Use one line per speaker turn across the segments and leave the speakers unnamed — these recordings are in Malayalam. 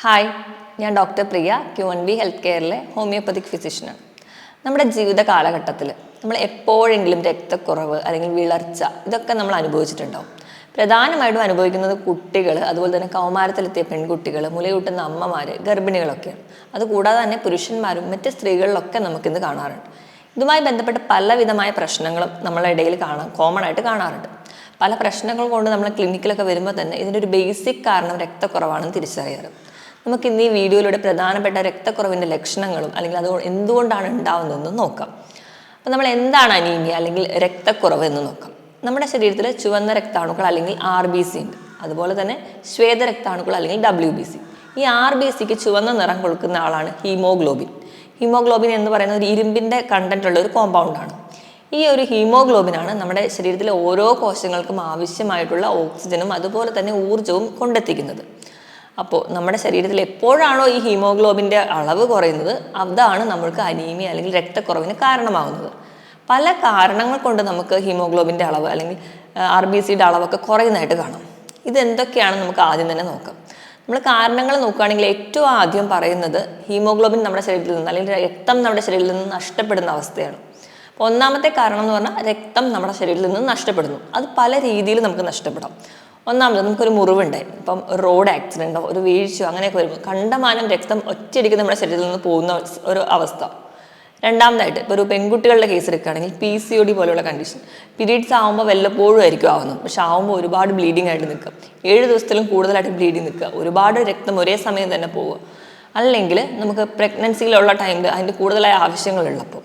ഹായ്, ഞാൻ ഡോക്ടർ പ്രിയ Q1B ഹെൽത്ത് കെയറിലെ ഹോമിയോപ്പതിക് ഫിസിഷ്യനാണ്. നമ്മുടെ ജീവിത കാലഘട്ടത്തിൽ നമ്മൾ എപ്പോഴെങ്കിലും രക്തക്കുറവ് അല്ലെങ്കിൽ വിളർച്ച ഇതൊക്കെ നമ്മൾ അനുഭവിച്ചിട്ടുണ്ടാവും. പ്രധാനമായിട്ടും അനുഭവിക്കുന്നത് കുട്ടികൾ, അതുപോലെ തന്നെ കൗമാരത്തിലെത്തിയ പെൺകുട്ടികൾ, മുലയൂട്ടുന്ന അമ്മമാർ, ഗർഭിണികളൊക്കെയാണ്. അതുകൂടാതെ തന്നെ പുരുഷന്മാരും മറ്റ് സ്ത്രീകളിലൊക്കെ നമുക്കിന്ന് കാണാറുണ്ട്. ഇതുമായി ബന്ധപ്പെട്ട പലവിധമായ പ്രശ്നങ്ങളും നമ്മളെ ഇടയിൽ കോമൺ ആയിട്ട് കാണാറുണ്ട്. പല പ്രശ്നങ്ങൾ കൊണ്ട് നമ്മൾ ക്ലിനിക്കിലൊക്കെ വരുമ്പോൾ തന്നെ ഇതിൻ്റെ ഒരു ബേസിക് കാരണം രക്തക്കുറവാണെന്ന് തിരിച്ചറിയാറ്. നമുക്ക് ഇന്ന് ഈ വീഡിയോയിലൂടെ പ്രധാനപ്പെട്ട രക്തക്കുറവിൻ്റെ ലക്ഷണങ്ങളും അല്ലെങ്കിൽ അത് എന്തുകൊണ്ടാണ് ഉണ്ടാവുന്നതെന്ന് നോക്കാം. അപ്പോൾ നമ്മൾ എന്താണ് അനീമിയ അല്ലെങ്കിൽ രക്തക്കുറവ് എന്ന് നോക്കാം. നമ്മുടെ ശരീരത്തിൽ ചുവന്ന രക്താണുക്കൾ അല്ലെങ്കിൽ RBC ഉണ്ട്. അതുപോലെ തന്നെ ശ്വേത രക്താണുക്കൾ അല്ലെങ്കിൽ WBC. ഈ RBCക്ക് ചുവന്ന നിറം കൊടുക്കുന്ന ആളാണ് ഹീമോഗ്ലോബിൻ. ഹീമോഗ്ലോബിൻ എന്ന് പറയുന്നത് ഒരു ഇരുമ്പിൻ്റെ കണ്ടന്റ് ഉള്ള ഒരു കോമ്പൗണ്ടാണ്. ഈ ഒരു ഹീമോഗ്ലോബിനാണ് നമ്മുടെ ശരീരത്തിലെ ഓരോ കോശങ്ങൾക്കും ആവശ്യമായിട്ടുള്ള ഓക്സിജനും അതുപോലെ തന്നെ ഊർജ്ജവും കൊണ്ടെത്തിക്കുന്നത്. അപ്പോൾ നമ്മുടെ ശരീരത്തിൽ എപ്പോഴാണോ ഈ ഹീമോഗ്ലോബിൻ്റെ അളവ് കുറയുന്നത്, അതാണ് നമ്മൾക്ക് അനീമിയ അല്ലെങ്കിൽ രക്തക്കുറവിന് കാരണമാകുന്നത്. പല കാരണങ്ങൾ കൊണ്ട് നമുക്ക് ഹീമോഗ്ലോബിൻ്റെ അളവ് അല്ലെങ്കിൽ RBCയുടെ അളവൊക്കെ കുറയുന്നതായിട്ട് കാണാം. ഇതെന്തൊക്കെയാണെന്ന് നമുക്ക് ആദ്യം തന്നെ നോക്കാം. നമ്മൾ കാരണങ്ങൾ നോക്കുകയാണെങ്കിൽ ഏറ്റവും ആദ്യം പറയുന്നത് ഹീമോഗ്ലോബിൻ നമ്മുടെ ശരീരത്തിൽ നിന്ന് അല്ലെങ്കിൽ രക്തം നമ്മുടെ ശരീരത്തിൽ നിന്ന് നഷ്ടപ്പെടുന്ന അവസ്ഥയാണ്. അപ്പോൾ ഒന്നാമത്തെ കാരണം എന്ന് പറഞ്ഞാൽ രക്തം നമ്മുടെ ശരീരത്തിൽ നിന്ന് നഷ്ടപ്പെടുന്നു. അത് പല രീതിയിൽ നമുക്ക് നഷ്ടപ്പെടാം. ഒന്നാമത് നമുക്കൊരു മുറിവുണ്ടായി, ഇപ്പം റോഡ് ആക്സിഡൻറ്റോ ഒരു വീഴ്ചയോ അങ്ങനെയൊക്കെ വരുമ്പോൾ കണ്ടമാനം രക്തം ഒറ്റയടിക്ക് നമ്മുടെ ശരീരത്തിൽ നിന്ന് പോകുന്ന ഒരു അവസ്ഥ. രണ്ടാമതായിട്ട് ഇപ്പോൾ ഒരു പെൺകുട്ടികളുടെ കേസ് എടുക്കുകയാണെങ്കിൽ PCOD പോലെയുള്ള കണ്ടീഷൻ, പീരീഡ്സ് ആകുമ്പോൾ വല്ലപ്പോഴും ആയിരിക്കും ആവുന്നത്, പക്ഷെ ആവുമ്പോൾ ഒരുപാട് ബ്ലീഡിങ് ആയിട്ട് നിൽക്കുക, 7 ദിവസത്തിലും കൂടുതലായിട്ട് ബ്ലീഡിങ് നിൽക്കുക, ഒരുപാട് രക്തം ഒരേ സമയം തന്നെ പോവുക, അല്ലെങ്കിൽ നമുക്ക് പ്രഗ്നൻസിയിലുള്ള ടൈമിൽ അതിൻ്റെ കൂടുതലായ ആവശ്യങ്ങളുള്ളപ്പോൾ,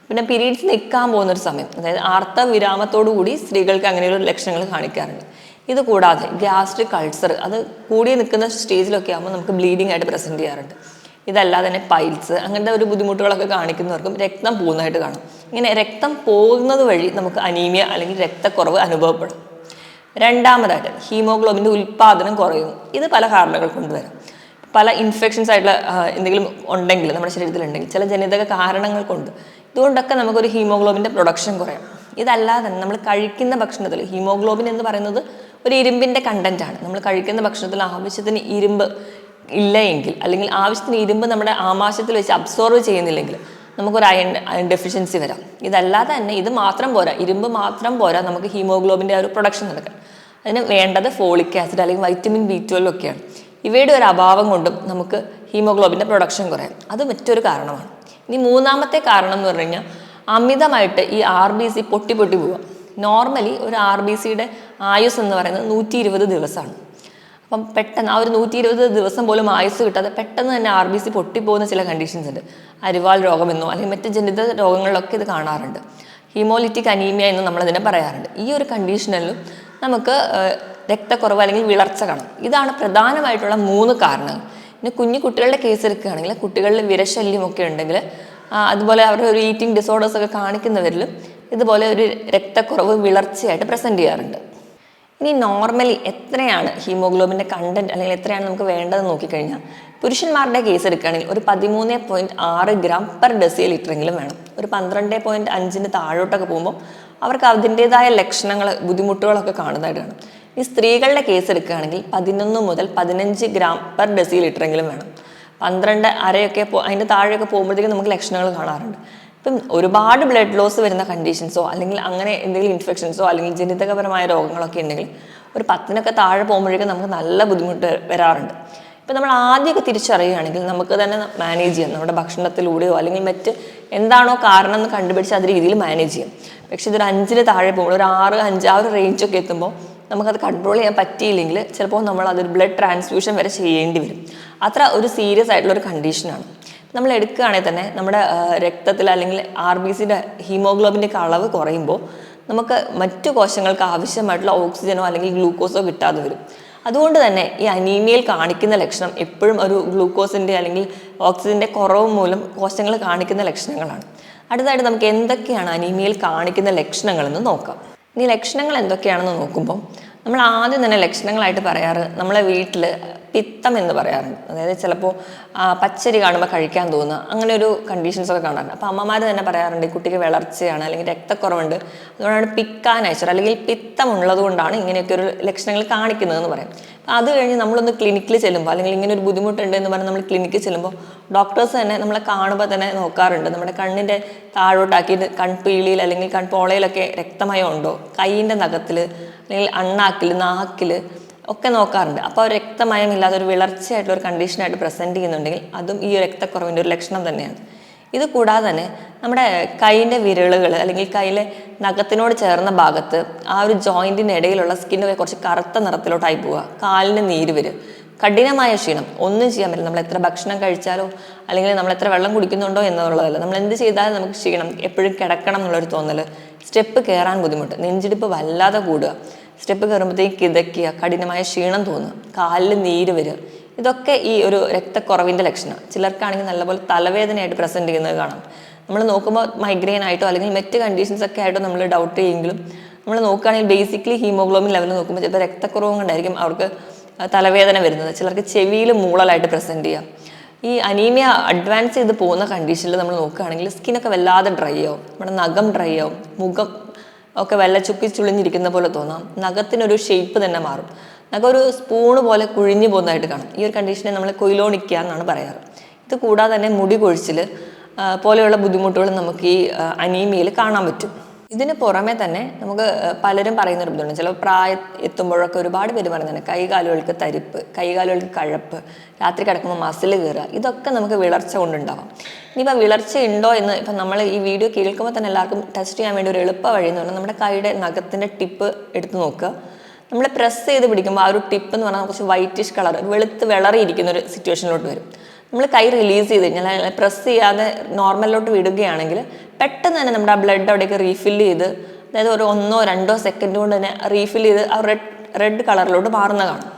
പിന്നെ പീരീഡ്സ് നിൽക്കാൻ പോകുന്നൊരു സമയം, അതായത് ആർത്തവിരാമത്തോടു കൂടി സ്ത്രീകൾക്ക് അങ്ങനെയുള്ള ലക്ഷണങ്ങൾ കാണിക്കാറുണ്ട്. ഇത് കൂടാതെ ഗ്യാസ്ട്രിക് അൾസർ, അത് കൂടി നിൽക്കുന്ന സ്റ്റേജിലൊക്കെ ആകുമ്പോൾ നമുക്ക് ബ്ലീഡിങ് ആയിട്ട് പ്രസൻറ്റ് ചെയ്യാറുണ്ട്. ഇതല്ലാതെ തന്നെ പൈൽസ്, അങ്ങനത്തെ ഒരു ബുദ്ധിമുട്ടുകളൊക്കെ കാണിക്കുന്നവർക്കും രക്തം പോകുന്നതായിട്ട് കാണാം. ഇങ്ങനെ രക്തം പോകുന്നത് വഴി നമുക്ക് അനീമിയ അല്ലെങ്കിൽ രക്തക്കുറവ് അനുഭവപ്പെടും. രണ്ടാമതായിട്ട് ഹീമോഗ്ലോബിൻ്റെ ഉൽപ്പാദനം കുറയും. ഇത് പല കാരണങ്ങൾ കൊണ്ടുവരാം. പല ഇൻഫെക്ഷൻസ് ആയിട്ടുള്ള എന്തെങ്കിലും ഉണ്ടെങ്കിൽ നമ്മുടെ ശരീരത്തിലുണ്ടെങ്കിൽ, ചില ജനിതക കാരണങ്ങൾ കൊണ്ട്, ഇതുകൊണ്ടൊക്കെ നമുക്കൊരു ഹീമോഗ്ലോബിൻ്റെ പ്രൊഡക്ഷൻ കുറയാം. ഇതല്ലാതെ തന്നെ നമ്മൾ കഴിക്കുന്ന ഭക്ഷണത്തിൽ ഹീമോഗ്ലോബിൻ എന്ന് പറയുന്നത് ഒരു ഇരുമ്പിൻ്റെ കണ്ടൻ്റാണ്. നമ്മൾ കഴിക്കുന്ന ഭക്ഷണത്തിൽ ആവശ്യത്തിന് ഇരുമ്പ് ഇല്ല എങ്കിൽ, അല്ലെങ്കിൽ ആവശ്യത്തിന് ഇരുമ്പ് നമ്മുടെ ആമാശയത്തിൽ വെച്ച് അബ്സോർവ് ചെയ്യുന്നില്ലെങ്കിൽ നമുക്കൊരു അയൺ ഡെഫിഷ്യൻസി വരാം. ഇതല്ലാതെ തന്നെ ഇത് മാത്രം പോരാ, ഇരുമ്പ് മാത്രം പോരാ നമുക്ക് ഹീമോഗ്ലോബിൻ്റെ ഒരു പ്രൊഡക്ഷൻ നടക്കാൻ. അതിന് വേണ്ടത് ഫോളിക് ആസിഡ് അല്ലെങ്കിൽ വൈറ്റമിൻ B12 ഒക്കെയാണ്. ഇവയുടെ ഒരു അഭാവം കൊണ്ടും നമുക്ക് ഹീമോഗ്ലോബിൻ്റെ പ്രൊഡക്ഷൻ കുറയാം. അത് മറ്റൊരു കാരണമാണ്. ഇനി മൂന്നാമത്തെ കാരണം എന്ന് പറഞ്ഞു കഴിഞ്ഞാൽ അമിതമായിട്ട് ഈ RBC പൊട്ടി പോവുക. നോർമലി ഒരു RBCയുടെ ആയുസ് എന്ന് പറയുന്നത് 120 ദിവസമാണ്. അപ്പം പെട്ടെന്ന് ആ ഒരു 120 ദിവസം പോലും ആയുസ് കിട്ടാതെ പെട്ടെന്ന് തന്നെ RBC പൊട്ടിപ്പോകുന്ന ചില കണ്ടീഷൻസ് ഉണ്ട്. അരിവാൾ രോഗമെന്നോ അല്ലെങ്കിൽ മറ്റ് ജനിത രോഗങ്ങളിലൊക്കെ ഇത് കാണാറുണ്ട്. ഹീമോലിറ്റിക് അനീമിയ എന്ന് നമ്മളതിനെ പറയാറുണ്ട്. ഈ ഒരു കണ്ടീഷനിലും നമുക്ക് രക്തക്കുറവ് അല്ലെങ്കിൽ വിളർച്ച കാണും. ഇതാണ് പ്രധാനമായിട്ടുള്ള 3 കാരണങ്ങൾ. പിന്നെ കുട്ടികളുടെ കേസ് എടുക്കുകയാണെങ്കിൽ കുട്ടികളിൽ വിരശല്യമൊക്കെ ഉണ്ടെങ്കിൽ, അതുപോലെ അവരുടെ ഒരു ഈറ്റിംഗ് ഡിസോർഡേഴ്സ് ഒക്കെ കാണിക്കുന്നവരിലും ഇതുപോലെ ഒരു രക്തക്കുറവ് വിളർച്ചയായിട്ട് പ്രസൻറ്റ് ചെയ്യാറുണ്ട്. ഇനി നോർമലി എത്രയാണ് ഹീമോഗ്ലോബിൻ്റെ കണ്ടന്റ് അല്ലെങ്കിൽ എത്രയാണ് നമുക്ക് വേണ്ടതെന്ന് നോക്കിക്കഴിഞ്ഞാൽ, പുരുഷന്മാരുടെ കേസ് എടുക്കുകയാണെങ്കിൽ ഒരു 13.6 ഗ്രാം പെർ ഡെസിലിറ്ററെങ്കിലും വേണം. ഒരു 12.5 താഴോട്ടൊക്കെ പോകുമ്പോൾ അവർക്ക് അതിൻ്റെതായ ലക്ഷണങ്ങൾ, ബുദ്ധിമുട്ടുകളൊക്കെ കാണുന്നതായിട്ട് കാണും. ഈ സ്ത്രീകളുടെ കേസ് എടുക്കുകയാണെങ്കിൽ 11 മുതൽ 15 ഗ്രാം പെർ ഡെസിലിറ്ററെങ്കിലും വേണം. 12 അരയൊക്കെ അതിൻ്റെ താഴെയൊക്കെ പോകുമ്പോഴത്തേക്കും നമുക്ക് ലക്ഷണങ്ങൾ കാണാറുണ്ട്. ഇപ്പം ഒരുപാട് ബ്ലഡ് ലോസ് വരുന്ന കണ്ടീഷൻസോ അല്ലെങ്കിൽ അങ്ങനെ എന്തെങ്കിലും ഇൻഫെക്ഷൻസോ അല്ലെങ്കിൽ ജനിതകപരമായ രോഗങ്ങളൊക്കെ ഉണ്ടെങ്കിൽ ഒരു 10 താഴെ പോകുമ്പോഴേക്കും നമുക്ക് നല്ല ബുദ്ധിമുട്ട് വരാറുണ്ട്. ഇപ്പം നമ്മൾ ആദ്യമൊക്കെ തിരിച്ചറിയുകയാണെങ്കിൽ നമുക്ക് തന്നെ മാനേജ് ചെയ്യാം. നമ്മുടെ ഭക്ഷണത്തിലൂടെയോ അല്ലെങ്കിൽ മറ്റ് എന്താണോ കാരണം എന്ന് കണ്ടുപിടിച്ച് അത് രീതിയിൽ മാനേജ് ചെയ്യാം. പക്ഷെ ഇതൊരു 5 താഴെ പോകുമ്പോൾ ഒരു 6, 5 ആ ഒരു റേഞ്ചൊക്കെ എത്തുമ്പോൾ നമുക്കത് കൺട്രോൾ ചെയ്യാൻ പറ്റിയില്ലെങ്കിൽ ചിലപ്പോൾ നമ്മൾ അതൊരു ബ്ലഡ് ട്രാൻസ്ഫ്യൂഷൻ വരെ ചെയ്യേണ്ടി വരും. അത്ര ഒരു സീരിയസ് ആയിട്ടുള്ളൊരു കണ്ടീഷനാണ്. നമ്മൾ എടുക്കുകയാണെങ്കിൽ തന്നെ നമ്മുടെ രക്തത്തിൽ അല്ലെങ്കിൽ RBCയുടെ ഹീമോഗ്ലോബിൻ്റെ അളവ് കുറയുമ്പോൾ നമുക്ക് മറ്റു കോശങ്ങൾക്ക് ആവശ്യമായിട്ടുള്ള ഓക്സിജനോ അല്ലെങ്കിൽ ഗ്ലൂക്കോസോ കിട്ടാതെ വരും. അതുകൊണ്ട് തന്നെ ഈ അനീമിയയിൽ കാണിക്കുന്ന ലക്ഷണം എപ്പോഴും ഒരു ഗ്ലൂക്കോസിൻ്റെ അല്ലെങ്കിൽ ഓക്സിജൻ്റെ കുറവ് മൂലം കോശങ്ങൾ കാണിക്കുന്ന ലക്ഷണങ്ങളാണ്. അടുത്തതായിട്ട് നമുക്ക് എന്തൊക്കെയാണ് അനീമിയയിൽ കാണിക്കുന്ന ലക്ഷണങ്ങളെന്ന് നോക്കാം. ഇനി ലക്ഷണങ്ങൾ എന്തൊക്കെയാണെന്ന് നോക്കുമ്പോൾ നമ്മൾ ആദ്യം തന്നെ ലക്ഷണങ്ങളായിട്ട് പറയാറ് നമ്മളെ വീട്ടിൽ പിത്തം എന്ന് പറയാറുണ്ട്. അതായത് ചിലപ്പോൾ പച്ചരി കാണുമ്പോൾ കഴിക്കാൻ തോന്നുക, അങ്ങനെ ഒരു കണ്ടീഷൻസൊക്കെ കാണാറുണ്ട്. അപ്പോൾ അമ്മമാർ തന്നെ പറയാറുണ്ട് ഈ കുട്ടിക്ക് വിളർച്ചയാണ് അല്ലെങ്കിൽ രക്തക്കുറവുണ്ട്, അതുകൊണ്ടാണ് പിക്കാൻ അയച്ചത് അല്ലെങ്കിൽ പിത്തം ഉള്ളത് കൊണ്ടാണ് ഇങ്ങനെയൊക്കെ ഒരു ലക്ഷണങ്ങൾ കാണിക്കുന്നതെന്ന് പറയാം. അത് കഴിഞ്ഞ് നമ്മളൊന്ന് ക്ലിനിക്കിൽ ചെല്ലുമ്പോൾ അല്ലെങ്കിൽ ഇങ്ങനെ ഒരു ബുദ്ധിമുട്ടുണ്ട് എന്ന് പറഞ്ഞാൽ നമ്മൾ ക്ലിനിക്കിൽ ചെല്ലുമ്പോൾ ഡോക്ടേഴ്സ് തന്നെ നമ്മളെ കാണുമ്പോൾ തന്നെ നോക്കാറുണ്ട്. നമ്മുടെ കണ്ണിൻ്റെ താഴോട്ടാക്കിയിട്ട് കൺപീളിയിൽ അല്ലെങ്കിൽ കൺപോളയിലൊക്കെ രക്തമയം ഉണ്ടോ, കൈയിൻ്റെ നഖത്തിൽ അല്ലെങ്കിൽ അണ്ണാക്കിൽ, നാക്കിൽ ഒക്കെ നോക്കാറുണ്ട്. അപ്പോൾ ഒരു രക്തമയമില്ലാതെ ഒരു വിളർച്ചയായിട്ടുള്ള ഒരു കണ്ടീഷനായിട്ട് പ്രസൻറ്റ് ചെയ്യുന്നുണ്ടെങ്കിൽ അതും ഈ രക്തക്കുറവിൻ്റെ ഒരു ലക്ഷണം തന്നെയാണ്. ഇത് കൂടാതെ തന്നെ നമ്മുടെ കൈയിൻ്റെ വിരലുകൾ അല്ലെങ്കിൽ കയ്യിലെ നഖത്തിനോട് ചേർന്ന ഭാഗത്ത് ആ ഒരു ജോയിൻറ്റിൻ്റെ ഇടയിലുള്ള സ്കിന്നൊക്കെ കുറച്ച് കറുത്ത നിറത്തിലോട്ടായി പോവുക, കാലിന് നീര് വരും, കഠിനമായ ക്ഷീണം, ഒന്നും ചെയ്യാൻ പറ്റില്ല. നമ്മൾ എത്ര ഭക്ഷണം കഴിച്ചാലോ അല്ലെങ്കിൽ നമ്മൾ എത്ര വെള്ളം കുടിക്കുന്നുണ്ടോ എന്നുള്ളതല്ല, നമ്മൾ എന്ത് ചെയ്താലും നമുക്ക് ക്ഷീണം, എപ്പോഴും കിടക്കണം എന്നുള്ളൊരു തോന്നൽ, സ്റ്റെപ്പ് കയറാൻ ബുദ്ധിമുട്ട്, നെഞ്ചിടിപ്പ് വല്ലാതെ കൂടുക, സ്റ്റെപ്പ് കയറുമ്പോഴത്തേക്ക് കിതയ്ക്കുക, കഠിനമായ ക്ഷീണം തോന്നുക, കാലിൽ നീര് വരിക, ഇതൊക്കെ ഈ ഒരു രക്തക്കുറവിൻ്റെ ലക്ഷണം. ചിലർക്കാണെങ്കിൽ നല്ലപോലെ തലവേദനയായിട്ട് പ്രസൻറ്റ് ചെയ്യുന്നത് കാണാം. നമ്മൾ നോക്കുമ്പോൾ മൈഗ്രെയിൻ ആയിട്ടോ അല്ലെങ്കിൽ മറ്റ് കണ്ടീഷൻസ് ഒക്കെ ആയിട്ടോ നമ്മൾ ഡൗട്ട് ചെയ്യുമെങ്കിലും നമ്മൾ നോക്കുകയാണെങ്കിൽ ബേസിക്കലി ഹീമോഗ്ലോബിൻ ലെവൽ നോക്കുമ്പോൾ ചിലപ്പോൾ രക്തക്കുറവും കൊണ്ടായിരിക്കും അവർക്ക് തലവേദന വരുന്നത്. ചിലർക്ക് ചെവിയിൽ മൂളലായിട്ട് പ്രസൻറ്റ് ചെയ്യാം. ഈ അനീമിയ അഡ്വാൻസ് ചെയ്ത് പോകുന്ന കണ്ടീഷനിൽ നമ്മൾ നോക്കുകയാണെങ്കിൽ സ്കിന്നൊക്കെ വല്ലാതെ ഡ്രൈ ആവും, നമ്മുടെ നഖം ഡ്രൈ ആവും, മുഖം ഒക്കെ വല്ല ചുക്കി ചുളിഞ്ഞിരിക്കുന്ന പോലെ തോന്നാം, നഖത്തിനൊരു ഷേപ്പ് തന്നെ മാറും, നഖം ഒരു സ്പൂണ് പോലെ കുഴിഞ്ഞു പോകുന്നതായിട്ട് കാണും. ഈ ഒരു കണ്ടീഷനെ നമ്മൾ കൊയിലോണിക്കുക എന്നാണ് പറയാറ്. ഇത് കൂടാതെ തന്നെ മുടി കൊഴിച്ചിൽ പോലെയുള്ള ബുദ്ധിമുട്ടുകൾ നമുക്ക് ഈ അനീമിയയിൽ കാണാൻ പറ്റും. ഇതിന് പുറമെ തന്നെ നമുക്ക് പലരും പറയുന്ന ഒരു ബുദ്ധിമുട്ടുണ്ട്, ചില പ്രായം എത്തുമ്പോഴൊക്കെ ഒരുപാട് പേര് പറയുന്നുണ്ട് കൈകാലുകൾക്ക് തരിപ്പ്, കൈകാലുകൾക്ക് കഴപ്പ്, രാത്രി കിടക്കുമ്പോൾ മസിൽ കയറുക, ഇതൊക്കെ നമുക്ക് വിളർച്ച കൊണ്ടുണ്ടാവാം. ഇനിയിപ്പോൾ വിളർച്ച ഉണ്ടോ എന്ന് ഇപ്പം നമ്മൾ ഈ വീഡിയോ കേൾക്കുമ്പോൾ തന്നെ എല്ലാവർക്കും ടെസ്റ്റ് ചെയ്യാൻ വേണ്ടി ഒരു എളുപ്പ വഴി എന്ന് പറഞ്ഞാൽ നമ്മുടെ കൈയുടെ നഖത്തിൻ്റെ ടിപ്പ് എടുത്ത് നോക്കുക. നമ്മൾ പ്രസ് ചെയ്ത് പിടിക്കുമ്പോൾ ആ ഒരു ടിപ്പ് എന്ന് പറഞ്ഞാൽ കുറച്ച് വൈറ്റിഷ് കളർ, വെളുത്ത് വിളറിയിരിക്കുന്ന ഒരു സിറ്റുവേഷനിലോട്ട് വരും. നമ്മൾ കൈ റിലീസ് ചെയ്ത് കഴിഞ്ഞാൽ പ്രസ് ചെയ്യാതെ നോർമലിലോട്ട് വിടുകയാണെങ്കിൽ പെട്ടെന്ന് തന്നെ നമ്മുടെ ആ ബ്ലഡ് അവിടേക്ക് റീഫില്ല് ചെയ്ത്, അതായത് ഒരു 1-2 സെക്കൻഡ് കൊണ്ട് തന്നെ റീഫിൽ ചെയ്ത് ആ റെഡ് കളറിലോട്ട് മാറുന്ന കാണും.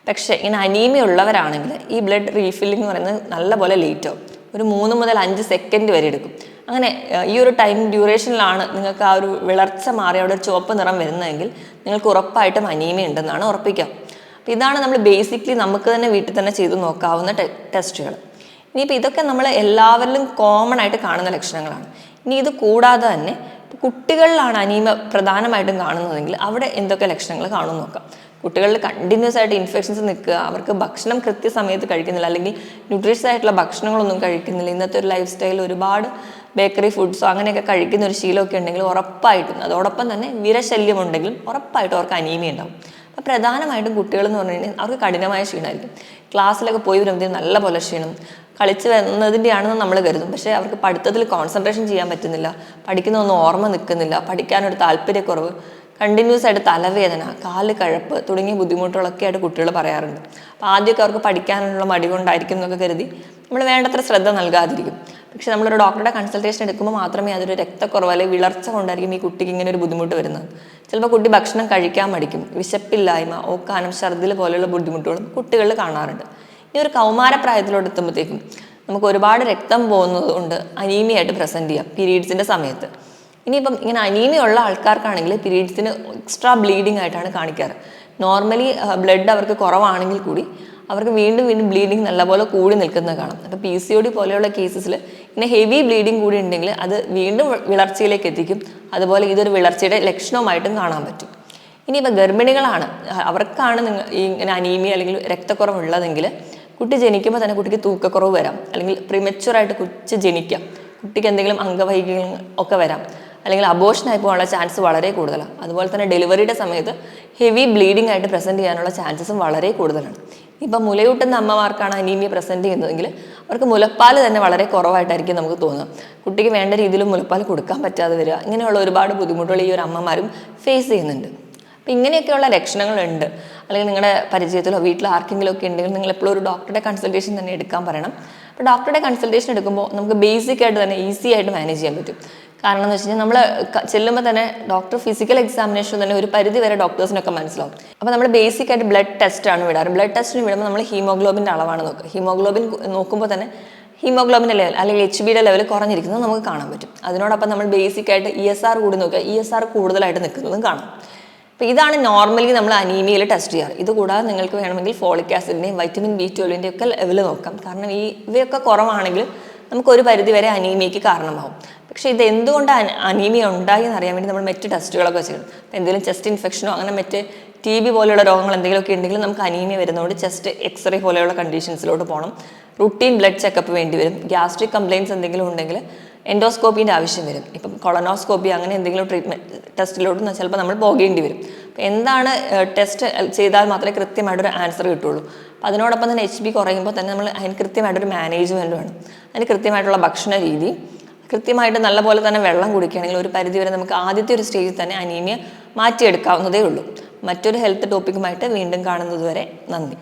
പക്ഷേ ഇങ്ങനെ അനീമിയ ഉള്ളവരാണെങ്കിൽ ഈ ബ്ലഡ് റീഫില്ലിംഗ് എന്ന് പറയുന്നത് നല്ലപോലെ ലേറ്റ് ആവും, ഒരു 3 മുതൽ 5 സെക്കൻഡ് വരെ എടുക്കും. അങ്ങനെ ഈ ഒരു ടൈം ഡ്യൂറേഷനിലാണ് നിങ്ങൾക്ക് ആ ഒരു വിളർച്ച മാറി അവിടെ ഒരു ചുവപ്പ് നിറം വരുന്നതെങ്കിൽ നിങ്ങൾക്ക് ഉറപ്പായിട്ടും അനീമിയ ഉണ്ടെന്നാണ് ഉറപ്പിക്കാം. അപ്പോൾ ഇതാണ് നമ്മൾ ബേസിക്കലി നമുക്ക് തന്നെ വീട്ടിൽ തന്നെ ചെയ്ത് നോക്കാവുന്ന ടെസ്റ്റുകൾ. ഇനിയിപ്പോൾ ഇതൊക്കെ നമ്മൾ എല്ലാവരിലും കോമൺ ആയിട്ട് കാണുന്ന ലക്ഷണങ്ങളാണ്. ഇനി ഇത് കൂടാതെ തന്നെ കുട്ടികളിലാണ് അനീമിയ പ്രധാനമായിട്ടും കാണുന്നതെങ്കിൽ അവിടെ എന്തൊക്കെ ലക്ഷണങ്ങൾ കാണുമെന്ന് നോക്കാം. കുട്ടികളിൽ കണ്ടിന്യൂസ് ആയിട്ട് ഇൻഫെക്ഷൻസ് നിൽക്കുക, അവർക്ക് ഭക്ഷണം കൃത്യസമയത്ത് കഴിക്കുന്നില്ല അല്ലെങ്കിൽ ന്യൂട്രീഷ്യസ് ആയിട്ടുള്ള ഭക്ഷണങ്ങളൊന്നും കഴിക്കുന്നില്ല, ഇന്നത്തെ ഒരു ലൈഫ് സ്റ്റൈൽ ഒരുപാട് ബേക്കറി ഫുഡ്സോ അങ്ങനെയൊക്കെ കഴിക്കുന്ന ഒരു ശീലമൊക്കെ ഉണ്ടെങ്കിൽ ഉറപ്പായിട്ടും, അതോടൊപ്പം തന്നെ വിരശല്യം ഉണ്ടെങ്കിലും ഉറപ്പായിട്ടും അവർക്ക് അനീമിയ ഉണ്ടാവും. അപ്പോൾ പ്രധാനമായിട്ടും കുട്ടികൾ എന്ന് പറഞ്ഞു കഴിഞ്ഞാൽ അവർക്ക് കഠിനമായ ക്ഷീണമായിരിക്കും. ക്ലാസ്സിലൊക്കെ പോയി വരുമ്പോഴത്തേക്കും നല്ല പോലെ ക്ഷീണം, കളിച്ച് വരുന്നതിൻ്റെ ആണെന്ന് നമ്മൾ കരുതും. പക്ഷേ അവർക്ക് പഠിത്തത്തിൽ കോൺസെൻട്രേഷൻ ചെയ്യാൻ പറ്റുന്നില്ല, പഠിക്കുന്നതൊന്നും ഓർമ്മ നിൽക്കുന്നില്ല, പഠിക്കാനൊരു താല്പര്യക്കുറവ്, കണ്ടിന്യൂസ് ആയിട്ട് തലവേദന, കാല് കഴപ്പ് തുടങ്ങിയ ബുദ്ധിമുട്ടുകളൊക്കെ ആയിട്ട് കുട്ടികൾ പറയാറുണ്ട്. അപ്പോൾ ആദ്യമൊക്കെ അവർക്ക് പഠിക്കാനുള്ള മടി കൊണ്ടായിരിക്കും എന്നൊക്കെ കരുതി നമ്മൾ വേണ്ടത്ര ശ്രദ്ധ നൽകാതിരിക്കും. പക്ഷെ നമ്മളൊരു ഡോക്ടറുടെ കൺസൾട്ടേഷൻ എടുക്കുമ്പോൾ മാത്രമേ അതൊരു രക്തക്കുറവ് അല്ലെങ്കിൽ വിളർച്ച കൊണ്ടായിരിക്കും ഈ കുട്ടിക്ക് ഇങ്ങനെ ഒരു ബുദ്ധിമുട്ട് വരുന്നത്. ചിലപ്പോൾ കുട്ടി ഭക്ഷണം കഴിക്കാൻ മടിക്കും, വിശപ്പില്ലായ്മ, ഓക്കാനം, ഛർദിൽ പോലെയുള്ള ബുദ്ധിമുട്ടുകളും കുട്ടികളിൽ കാണാറുണ്ട്. ഈ ഒരു കൗമാരപ്രായത്തിലോട്ട് എത്തുമ്പോഴത്തേക്കും നമുക്ക് ഒരുപാട് രക്തം പോകുന്നത് കൊണ്ട് അനീമിയായിട്ട് പ്രസൻറ്റ് ചെയ്യാം പീരീഡ്സിൻ്റെ സമയത്ത്. ഇനിയിപ്പം ഇങ്ങനെ അനീമിയ ഉള്ള ആൾക്കാർക്കാണെങ്കിൽ പീരീഡ്സിന് എക്സ്ട്രാ ബ്ലീഡിങ് ആയിട്ടാണ് കാണിക്കാറ്. നോർമലി ബ്ലഡ് അവർക്ക് കുറവാണെങ്കിൽ കൂടി അവർക്ക് വീണ്ടും വീണ്ടും ബ്ലീഡിങ് നല്ലപോലെ കൂടി നിൽക്കുന്നത് കാണാം. അപ്പോൾ PCOD പോലെയുള്ള കേസസിൽ ഇങ്ങനെ ഹെവി ബ്ലീഡിങ് കൂടി ഉണ്ടെങ്കിൽ അത് വീണ്ടും വിളർച്ചയിലേക്ക് എത്തിക്കും. അതുപോലെ ഇതൊരു വിളർച്ചയുടെ ലക്ഷണവുമായിട്ടും കാണാൻ പറ്റും. ഇനിയിപ്പോൾ ഗർഭിണികളാണ്, അവർക്കാണ് ഈ ഇങ്ങനെ അനീമിയ അല്ലെങ്കിൽ രക്തക്കുറവുള്ളതെങ്കിൽ കുട്ടി ജനിക്കുമ്പോൾ തന്നെ കുട്ടിക്ക് തൂക്കക്കുറവ് വരാം, അല്ലെങ്കിൽ പ്രിമച്വറായിട്ട് കൊച്ച് ജനിക്കാം, കുട്ടിക്ക് എന്തെങ്കിലും അംഗവൈകല്യം ഒക്കെ വരാം, അല്ലെങ്കിൽ അബോർഷനായി പോകാനുള്ള ചാൻസ് വളരെ കൂടുതലാണ്. അതുപോലെ തന്നെ ഡെലിവറിയുടെ സമയത്ത് ഹെവി ബ്ലീഡിംഗ് ആയിട്ട് പ്രസൻറ്റ് ചെയ്യാനുള്ള ചാൻസസും വളരെ കൂടുതലാണ്. ഇപ്പം മുലയൂട്ടുന്ന അമ്മമാർക്കാണ് അനീമിയ പ്രസൻറ്റ് ചെയ്യുന്നതെങ്കിൽ അവർക്ക് മുലപ്പാൽ തന്നെ വളരെ കുറവായിട്ടായിരിക്കും നമുക്ക് തോന്നുക. കുട്ടിക്ക് വേണ്ട രീതിയിൽ മുലപ്പാൽ കൊടുക്കാൻ പറ്റാതെ വരിക, ഇങ്ങനെയുള്ള ഒരുപാട് ബുദ്ധിമുട്ടുകൾ ഈ ഒരു അമ്മമാരും ഫേസ് ചെയ്യുന്നുണ്ട്. അപ്പം ഇങ്ങനെയൊക്കെയുള്ള ലക്ഷണങ്ങളുണ്ട്, അല്ലെങ്കിൽ നിങ്ങളുടെ പരിചയത്തിലോ വീട്ടിൽ ആർക്കെങ്കിലും ഒക്കെ ഉണ്ടെങ്കിൽ നിങ്ങൾ എപ്പോഴും ഒരു ഡോക്ടറുടെ കൺസൾട്ടേഷൻ തന്നെ എടുക്കാൻ പറയണം. അപ്പോൾ ഡോക്ടറുടെ കൺസൾട്ടേഷൻ എടുക്കുമ്പോൾ നമുക്ക് ബേസിക് ആയിട്ട് തന്നെ ഈസി ആയിട്ട് മാനേജ് ചെയ്യാൻ പറ്റും. കാരണം എന്ന് വെച്ച് കഴിഞ്ഞാൽ നമ്മൾ ചെല്ലുമ്പോൾ തന്നെ ഡോക്ടർ ഫിസിക്കൽ എക്സാമിനേഷൻ തന്നെ ഒരു പരിധി വരെ ഡോക്ടേഴ്സിനൊക്കെ മനസ്സിലാവും. അപ്പോൾ നമ്മൾ ബേസിക് ആയിട്ട് ബ്ലഡ് ടെസ്റ്റാണ് വിടാറ്. ബ്ലഡ് ടെസ്റ്റിന് വിടുമ്പോൾ നമ്മൾ ഹീമോഗ്ലോബിൻ്റെ അളവാണ് നോക്കുക. ഹീമോഗ്ലോബിൻ നോക്കുമ്പോൾ തന്നെ ഹീമോഗ്ലോബിൻ്റെ ലെവൽ അല്ലെങ്കിൽ HBയുടെ ലെവൽ കുറഞ്ഞിരിക്കുന്നത് നമുക്ക് കാണാൻ പറ്റും. അതിനോടൊപ്പം നമ്മൾ ബേസിക് ആയിട്ട് ESR കൂടി നോക്കുക, ESR കൂടുതലായിട്ട് നിൽക്കുന്നതും കാണാം. അപ്പോൾ ഇതാണ് നോർമലി നമ്മൾ അനീമിയയിൽ ടെസ്റ്റ് ചെയ്യാറ്. ഇത് കൂടാതെ നിങ്ങൾക്ക് വേണമെങ്കിൽ ഫോളിക് ആസിഡിൻ്റെയും വൈറ്റമിൻ B12ൻ്റെയും ഒക്കെ ലെവൽ നോക്കാം. കാരണം ഇവയൊക്കെ കുറവാണെങ്കിൽ നമുക്കൊരു പരിധി വരെ അനീമിയയ്ക്ക് കാരണമാവും. പക്ഷേ ഇത് എന്തുകൊണ്ട് അനീമിയ ഉണ്ടായി എന്നറിയാൻ വേണ്ടി നമ്മൾ മറ്റ് ടെസ്റ്റുകളൊക്കെ ചെയ്യണം. എന്തെങ്കിലും ചെസ്റ്റ് ഇൻഫെക്ഷനോ അങ്ങനെ മറ്റ് TB പോലെയുള്ള രോഗങ്ങൾ എന്തെങ്കിലുമൊക്കെ ഉണ്ടെങ്കിൽ നമുക്ക് അനീമിയ വരുന്നതുകൊണ്ട് ചെസ്റ്റ് എക്സ്റേ പോലെയുള്ള കണ്ടീഷൻസിലോട്ട് പോകണം. റുട്ടീൻ ബ്ലഡ് ചെക്കപ്പ് വേണ്ടി വരും. ഗ്യാസ്ട്രിക് കംപ്ലയിൻസ് എന്തെങ്കിലും ഉണ്ടെങ്കിൽ എൻഡോസ്കോപ്പീൻ്റെ ആവശ്യം വരും. ഇപ്പം കൊളനോസ്കോപ്പി അങ്ങനെ എന്തെങ്കിലും ട്രീറ്റ്മെൻറ്റ് ടെസ്റ്റിലോട്ട് ചിലപ്പോൾ നമ്മൾ പോകേണ്ടി വരും. എന്താണ് ടെസ്റ്റ് ചെയ്താൽ മാത്രമേ കൃത്യമായിട്ടൊരു ആൻസർ കിട്ടുള്ളൂ. അപ്പോൾ അതിനോടൊപ്പം തന്നെ HB കുറയുമ്പോൾ തന്നെ നമ്മൾ അതിന് കൃത്യമായിട്ടൊരു മാനേജ്മെൻറ്റ് വേണം. അതിന് കൃത്യമായിട്ടുള്ള ഭക്ഷണ രീതി, കൃത്യമായിട്ട് നല്ലപോലെ തന്നെ വെള്ളം കുടിക്കുകയാണെങ്കിൽ ഒരു പരിധിവരെ നമുക്ക് ആദ്യത്തെ ഒരു സ്റ്റേജിൽ തന്നെ അനീമിയ മാറ്റിയെടുക്കാവുന്നതേ ഉള്ളൂ. മറ്റൊരു ഹെൽത്ത് ടോപ്പിക്കുമായിട്ട് വീണ്ടും കാണുന്നതുവരെ നന്ദി.